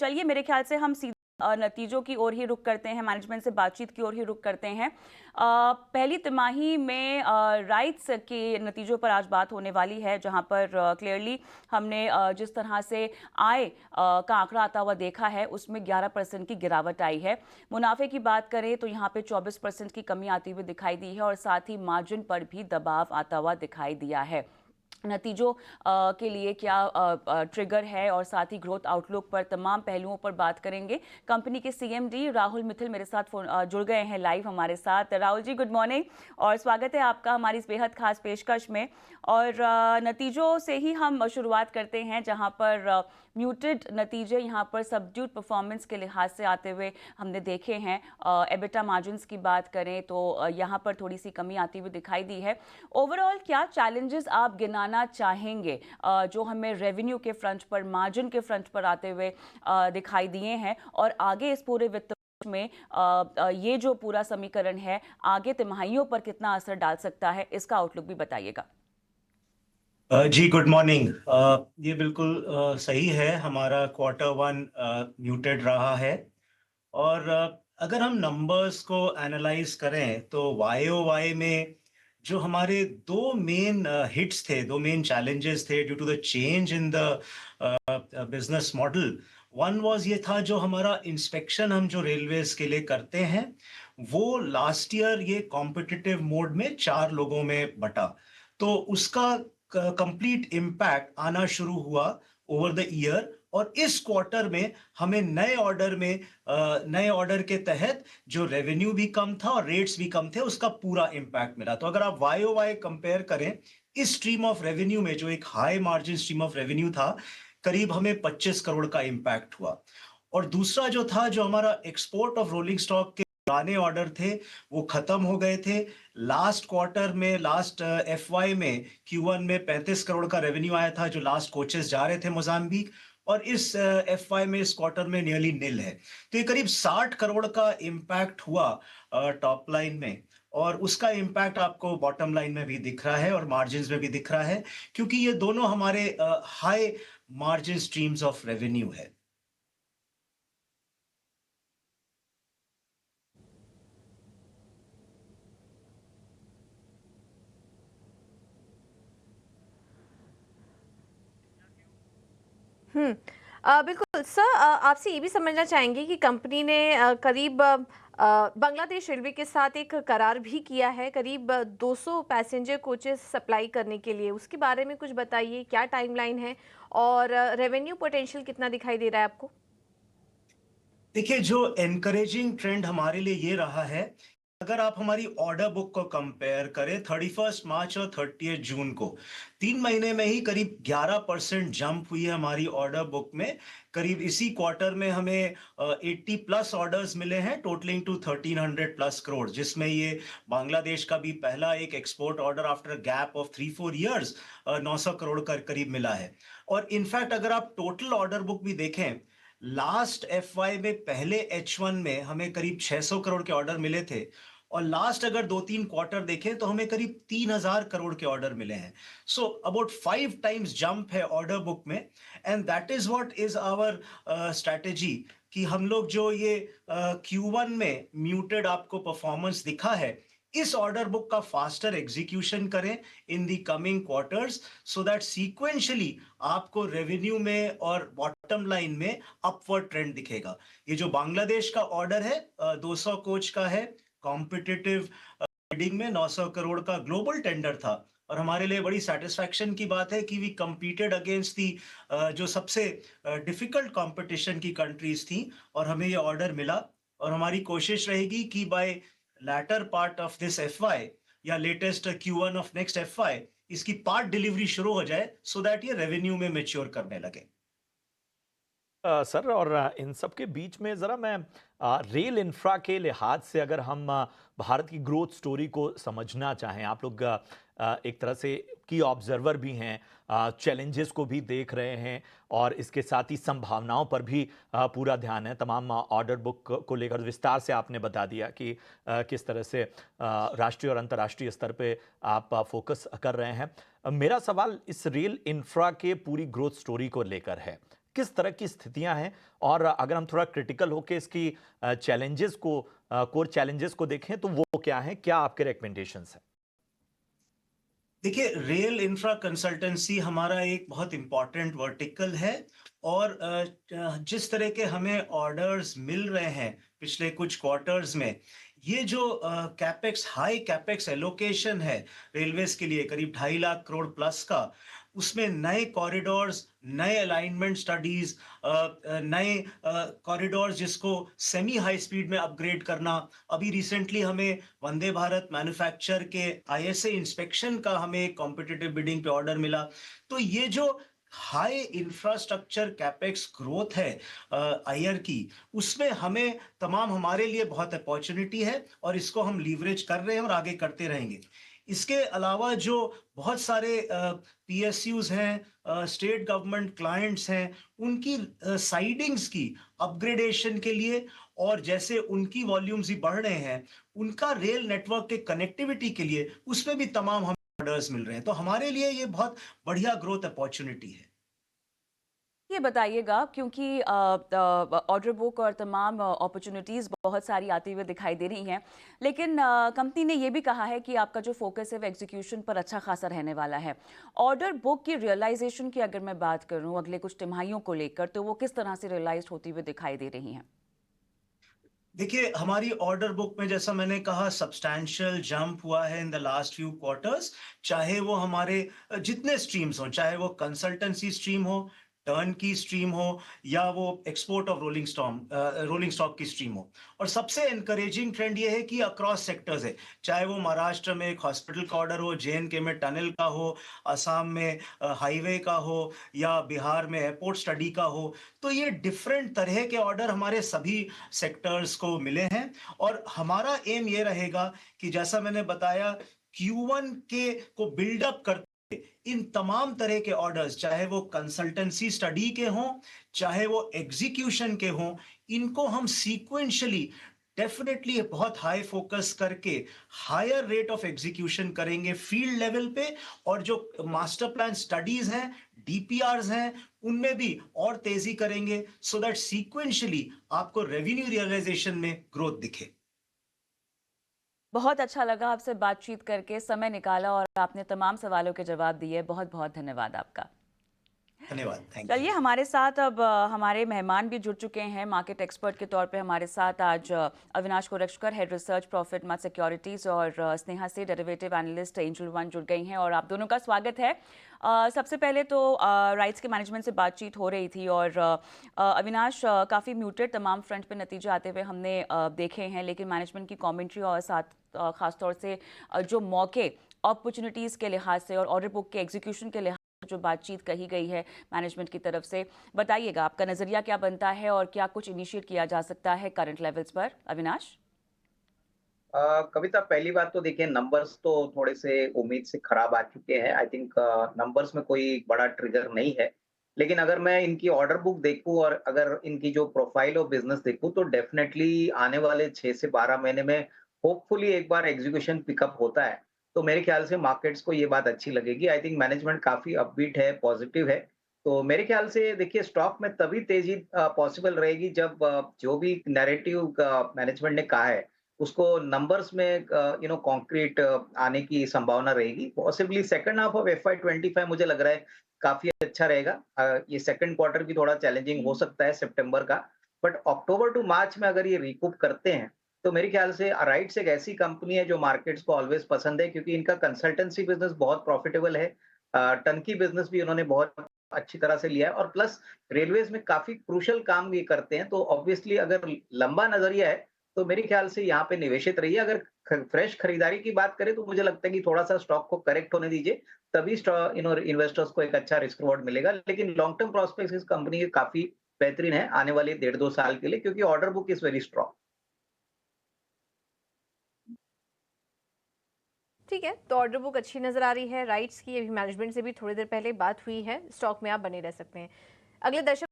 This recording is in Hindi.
चलिए मेरे ख्याल से हम सीधे नतीजों की ओर ही रुख करते हैं, मैनेजमेंट से बातचीत की ओर ही रुख करते हैं। पहली तिमाही में राइट्स के नतीजों पर आज बात होने वाली है, जहां पर क्लियरली हमने जिस तरह से आय का आंकड़ा आता हुआ देखा है उसमें 11% की गिरावट आई है। मुनाफे की बात करें तो यहाँ पे 24% की कमी आती हुई दिखाई दी है और साथ ही मार्जिन पर भी दबाव आता हुआ दिखाई दिया है। नतीजों के लिए क्या ट्रिगर है और साथ ही ग्रोथ आउटलुक पर तमाम पहलुओं पर बात करेंगे। कंपनी के सीएमडी राहुल मित्तल मेरे साथ जुड़ गए हैं लाइव हमारे साथ। राहुल जी, गुड मॉर्निंग और स्वागत है आपका हमारी इस बेहद खास पेशकश में। और नतीजों से ही हम शुरुआत करते हैं, जहां पर म्यूटेड नतीजे यहाँ पर सबड्यूड परफॉर्मेंस के लिहाज से आते हुए हमने देखे हैं। एबिटा मार्जिन्स की बात करें तो यहाँ पर थोड़ी सी कमी आती हुई दिखाई दी है। ओवरऑल क्या चैलेंजेस आप गिनाना चाहेंगे जो हमें रेवेन्यू के फ्रंट पर, मार्जिन के फ्रंट पर आते हुए दिखाई दिए हैं, और आगे इस पूरे वित्त में ये जो पूरा समीकरण है आगे तिमाहियों पर कितना असर डाल सकता है, इसका आउटलुक भी बताइएगा। जी गुड मॉर्निंग। ये बिल्कुल सही है। हमारा क्वार्टर वन म्यूटेड रहा है। और अगर हम नंबर्स को एनालाइज करें तो वाई ओ वाई में जो हमारे दो मेन हिट्स थे, दो मेन चैलेंजेस थे due to the change in the business model. One was ये था, जो हमारा इंस्पेक्शन हम जो रेलवेज के लिए करते हैं वो लास्ट ईयर ये कॉम्पिटिटिव मोड में 4 लोगों में बटा, तो उसका कंप्लीट इम्पैक्ट आना शुरू हुआ ओवर द ईयर। और इस क्वार्टर में हमें नए ऑर्डर के तहत जो रेवेन्यू भी कम था और रेट्स भी कम थे, उसका पूरा इम्पैक्ट मिला। तो अगर आप वाई ओ वाई कंपेयर करें, इस स्ट्रीम ऑफ रेवेन्यू में जो एक high margin stream of revenue था, करीब हमें 25 करोड़ का इम्पैक्ट हुआ। और दूसरा जो था, जो हमारा एक्सपोर्ट ऑफ रोलिंग स्टॉक के पुराने ऑर्डर थे वो खत्म हो गए थे। लास्ट क्वार्टर में, लास्ट एफ वाई में, Q1 में 35 करोड़ का रेवेन्यू आया था जो लास्ट कोचेस जा रहे थे मोजाम्बिक। और इस एफ वाई में, इस क्वार्टर में नियरली निल है। तो ये करीब 60 करोड़ का इम्पैक्ट हुआ टॉप लाइन में। और उसका इम्पैक्ट आपको बॉटम लाइन में भी दिख रहा है और मार्जिन्स में भी दिख रहा है, क्योंकि ये दोनों हमारे high margin streams of revenue है। बिल्कुल सर, आपसे ये भी समझना चाहेंगे कि कंपनी ने करीब बांग्लादेश रेलवे के साथ एक करार भी किया है करीब 200 पैसेंजर कोचेस सप्लाई करने के लिए। उसके बारे में कुछ बताइए, क्या टाइमलाइन है और रेवेन्यू पोटेंशियल कितना दिखाई दे रहा है आपको? देखिए, जो एनकरेजिंग ट्रेंड हमारे लिए ये रहा है, अगर आप हमारी ऑर्डर बुक को कंपेयर करें 31 मार्च और 30 जून को, 3 महीने में ही करीब 11% जंप हुई है हमारी ऑर्डर बुक में। करीब इसी क्वार्टर में हमें 80 प्लस ऑर्डर्स मिले हैं, टोटलिंग टू 1300+ करोड़, जिसमें ये बांग्लादेश का भी पहला एक export order after gap of 3-4 years 900 crore का करीब मिला है। और इनफैक्ट अगर आप टोटल ऑर्डर बुक भी देखें, लास्ट एफ वाई में, पहले H1 में हमें करीब 600 करोड़ के ऑर्डर मिले थे। और लास्ट अगर 2-3 क्वार्टर देखें तो हमें करीब 3000 करोड़ के ऑर्डर मिले हैं। सो अबाउट 5 टाइम्स जंप है ऑर्डर बुक में। And that is what is our strategy, कि हम लोग जो ये Q1 में म्यूटेड आपको परफॉर्मेंस दिखा है, इस ऑर्डर बुक का फास्टर एग्जीक्यूशन करें in the coming quarters, so that sequentially आपको रेवेन्यू में और बॉटम लाइन में अपवर्ड ट्रेंड दिखेगा। ये जो बांग्लादेश का ऑर्डर है 200 कोच का है, कॉम्पिटिटिव बिडिंग में 900 करोड़ का ग्लोबल टेंडर था। और हमारे लिए बड़ी सेटिस्फैक्शन की बात है कि वी कंपीटेड अगेंस्ट दी जो सबसे डिफिकल्ट कंपटीशन की कंट्रीज थी, और हमें ये ऑर्डर मिला। और हमारी कोशिश रहेगी कि by later part of this F Y या latest Q1 of next F Y, इसकी पार्ट डिलीवरी शुरू हो जाए, सो दैट ये रेवेन्यू में मेच्योर करने लगे। सर, और इन सब के बीच में ज़रा मैं रेल इंफ्रा के लिहाज से अगर हम भारत की ग्रोथ स्टोरी को समझना चाहें, आप लोग एक तरह से की ऑब्जर्वर भी हैं, चैलेंजेस को भी देख रहे हैं और इसके साथ ही संभावनाओं पर भी पूरा ध्यान है। तमाम ऑर्डर बुक को लेकर विस्तार से आपने बता दिया कि किस तरह से राष्ट्रीय और अंतर्राष्ट्रीय स्तर पे आप फोकस कर रहे हैं। मेरा सवाल इस रेल इंफ्रा के पूरी ग्रोथ स्टोरी को लेकर है। किस तरह की स्थितियां हैं? और अगर हम थोड़ा क्रिटिकल होकर इसकी चैलेंजेस को, कोर चैलेंजेस को देखें तो वो क्या हैं? क्या आपके रिकमेंडेशंस हैं? देखिए, रेल इंफ्रा कंसल्टेंसी हमारा एक बहुत इम्पोर्टेंट वर्टिकल है। और जिस तरह के हमें ऑर्डर्स मिल रहे हैं पिछले कुछ क्वार्टर्स में, ये जो कैपेक्स, हाई कैपेक्स एलोकेशन है रेलवेज के लिए, करीब 2.5 लाख करोड़ प्लस का, उसमें नए कॉरिडोर्स, नए अलाइनमेंट स्टडीज, नए कॉरिडोर्स जिसको सेमी हाई स्पीड में अपग्रेड करना। अभी रिसेंटली हमें वंदे भारत मैन्युफैक्चर के आईएसए इंस्पेक्शन का हमें कॉम्पिटिटिव बिडिंग पे ऑर्डर मिला। तो ये जो हाई इंफ्रास्ट्रक्चर कैपेक्स ग्रोथ है आईआर की, उसमें हमें तमाम, हमारे लिए बहुत अपॉर्चुनिटी है और इसको हम लीवरेज कर रहे हैं और आगे करते रहेंगे। इसके अलावा जो बहुत सारे पीएसयूज हैं, स्टेट गवर्नमेंट क्लाइंट्स हैं, उनकी साइडिंग्स की अपग्रेडेशन के लिए, और जैसे उनकी वॉल्यूम्स ही बढ़ रहे हैं, उनका रेल नेटवर्क के कनेक्टिविटी के लिए, उसमें भी तमाम हमें ऑर्डर्स मिल रहे हैं। तो हमारे लिए ये बहुत बढ़िया ग्रोथ अपॉर्चुनिटी है। ये बताइएगा, क्योंकि ऑर्डर बुक और तमाम अपॉर्चुनिटीज़ बहुत सारी आती हुई दिखाई दे रही हैं, लेकिन कंपनी ने ये भी कहा है कि आपका जो फोकस है वो एग्जीक्यूशन पर अच्छा खासा रहने वाला है। ऑर्डर बुक की रियलाइजेशन की अगर मैं बात करूं अगले कुछ तिमाहियों को लेकर, तो वो किस तरह से रियलाइज होती हुई दिखाई दे रही हैं? देखिए, हमारी ऑर्डर बुक में, जैसा मैंने कहा, सब्सटैंशियल जंप हुआ है in the last few quarters. चाहे वो हमारे जितने स्ट्रीम्स हों, चाहे वो कंसल्टेंसी स्ट्रीम हो, टर्न की स्ट्रीम हो, या वो एक्सपोर्ट ऑफ रोलिंग स्टॉक की स्ट्रीम हो। और सबसे एनकरेजिंग ट्रेंड ये है कि अक्रॉस सेक्टर्स है। चाहे वो महाराष्ट्र में एक हॉस्पिटल का ऑर्डर हो, जेएनके में टनल का हो, असम में हाईवे का हो, या बिहार में एयरपोर्ट स्टडी का हो। तो ये डिफरेंट तरह के ऑर्डर हमारे सभी सेक्टर्स को मिले हैं। और हमारा एम ये रहेगा कि जैसा मैंने बताया, Q1 के को बिल्डअप करते, इन तमाम तरह के ऑर्डर्स, चाहे वो कंसल्टेंसी स्टडी के हों, चाहे वो एग्जीक्यूशन के हों, इनको हम सीक्वेंशियली डेफिनेटली बहुत हाई फोकस करके हायर रेट ऑफ एग्जीक्यूशन करेंगे फील्ड लेवल पे। और जो मास्टर प्लान स्टडीज हैं, डीपीआरस हैं, उनमें भी और तेजी करेंगे, सो दैट सीक्वेंशियली आपको रेवेन्यू रियलाइजेशन में ग्रोथ दिखे। बहुत अच्छा लगा आपसे बातचीत करके, समय निकाला और आपने तमाम सवालों के जवाब दिए। बहुत बहुत धन्यवाद आपका। धन्यवाद, थैंक यू। चलिए, हमारे साथ अब हमारे मेहमान भी जुड़ चुके हैं। मार्केट एक्सपर्ट के तौर पे हमारे साथ आज Avinash Gorakshakar, head research Profitmart Securities, और स्नेहा से, डेरिवेटिव एनालिस्ट एंजल वन, जुड़ गई हैं और आप दोनों का स्वागत है। सबसे पहले तो राइट्स के मैनेजमेंट से बातचीत हो रही थी और अविनाश, काफ़ी म्यूटेड तमाम फ्रंट पे नतीजे आते हुए हमने देखे हैं, लेकिन मैनेजमेंट की कॉमेंट्री और साथ ख़ासतौर से जो मौके, अपॉर्चुनिटीज़ के लिहाज से और ऑर्डर बुक के एग्जीक्यूशन के लिहाज जो बातचीत कही गई है मैनेजमेंट की तरफ से, बताइएगा आपका नजरिया क्या बनता है और क्या कुछ इनिशिएट किया जा सकता है करंट लेवल्स पर? अविनाश। कविता, पहली बात तो देखिए, नंबर्स तो थोड़े से उम्मीद से खराब आ चुके हैं। आई थिंक नंबर्स में कोई बड़ा ट्रिगर नहीं है, लेकिन अगर मैं इनकी ऑर्डर बुक देखूं और अगर इनकी जो प्रोफाइल ऑफ बिजनेस देखूं, तो डेफिनेटली आने वाले 6 से 12 महीने में होपफुली एक बार एग्जीक्यूशन पिकअप होता है, तो मेरे ख्याल से मार्केट्स को ये बात अच्छी लगेगी। आई थिंक मैनेजमेंट काफी अपबीट है, पॉजिटिव है। तो मेरे ख्याल से देखिए, स्टॉक में तभी तेजी पॉसिबल रहेगी जब जो भी नैरेटिव मैनेजमेंट ने कहा है उसको नंबर्स में कॉन्क्रीट आने की संभावना रहेगी। Possibly second half of FY25 मुझे लग रहा है काफी अच्छा रहेगा। ये सेकंड क्वार्टर भी थोड़ा चैलेंजिंग हो सकता है सितंबर का, बट अक्टूबर टू मार्च में अगर ये रिकूप करते हैं, तो मेरे ख्याल से राइट्स एक ऐसी कंपनी है जो मार्केट्स को ऑलवेज पसंद है, क्योंकि इनका कंसल्टेंसी बिजनेस बहुत प्रॉफिटेबल है। टन की बिजनेस भी उन्होंने बहुत अच्छी तरह से लिया है, और प्लस रेलवेज में काफी क्रूशल काम ये करते हैं। तो ऑब्वियसली अगर लंबा नजरिया है, तो मेरे ख्याल से यहाँ पे निवेशित रहिए। अगर फ्रेश खरीदारी की बात करें, तो मुझे लगता है कि थोड़ा सा स्टॉक को करेक्ट होने दीजिए, तभी इन्वेस्टर्स को एक अच्छा रिस्क रिवॉर्ड मिलेगा। लेकिन लॉन्ग टर्म प्रोस्पेक्ट्स इस कंपनी के काफी बेहतरीन है आने वाले 1.5-2 साल के लिए, क्योंकि order book is very strong. ठीक है, तो ऑर्डर बुक अच्छी नज़र आ रही है राइट्स की। अभी मैनेजमेंट से भी थोड़ी देर पहले बात हुई है, स्टॉक में आप बने रह सकते हैं। अगले दर्शक